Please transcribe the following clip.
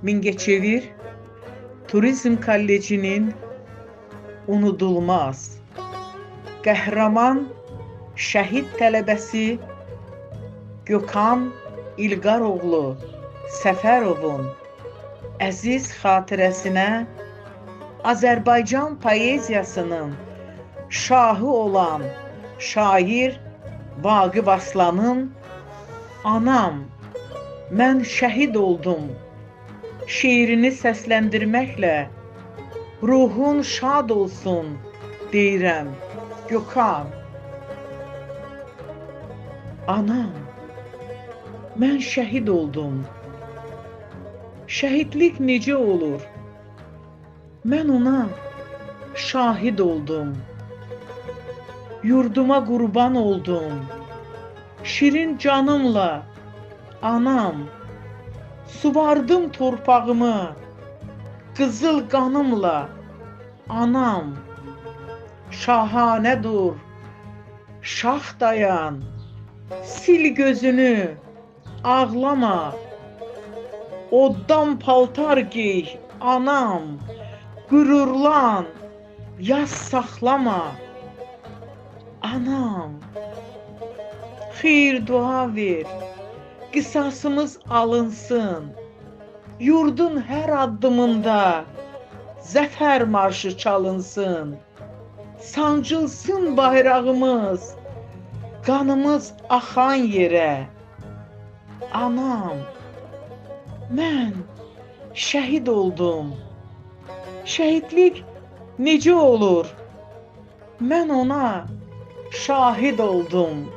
Mingəçevir Turizm Kollecinin unudulmaz qəhrəman şəhid tələbəsi Gökhan İlqaroğlu Səfərovun əziz xatirəsinə Azərbaycan poeziyasının şahı olan şair Vaqif Aslanın "Anam, mən şəhid oldum" şeirini səsləndirməklə ruhun şad olsun deyirəm Gökhan. Anam, mən şəhid oldum. Şəhidlik necə olur? Mən ona şahid oldum. Yurduma qurban oldum. Şirin canımla anam, suvardım torpağımı qızıl qanımla anam. Şahanə dur, şax dayan, sil gözünü, ağlama. Oddan paltar giy anam, qürurlan, yas saxlama. Anam, xeyir dua ver, qisasımız alınsın. Yurdun hər addımında zəfər marşı çalınsın. Sancılsın bayrağımız, qanımız axan yerə. Anam, mən şəhid oldum. Şəhidlik necə olur? Mən ona şahid oldum.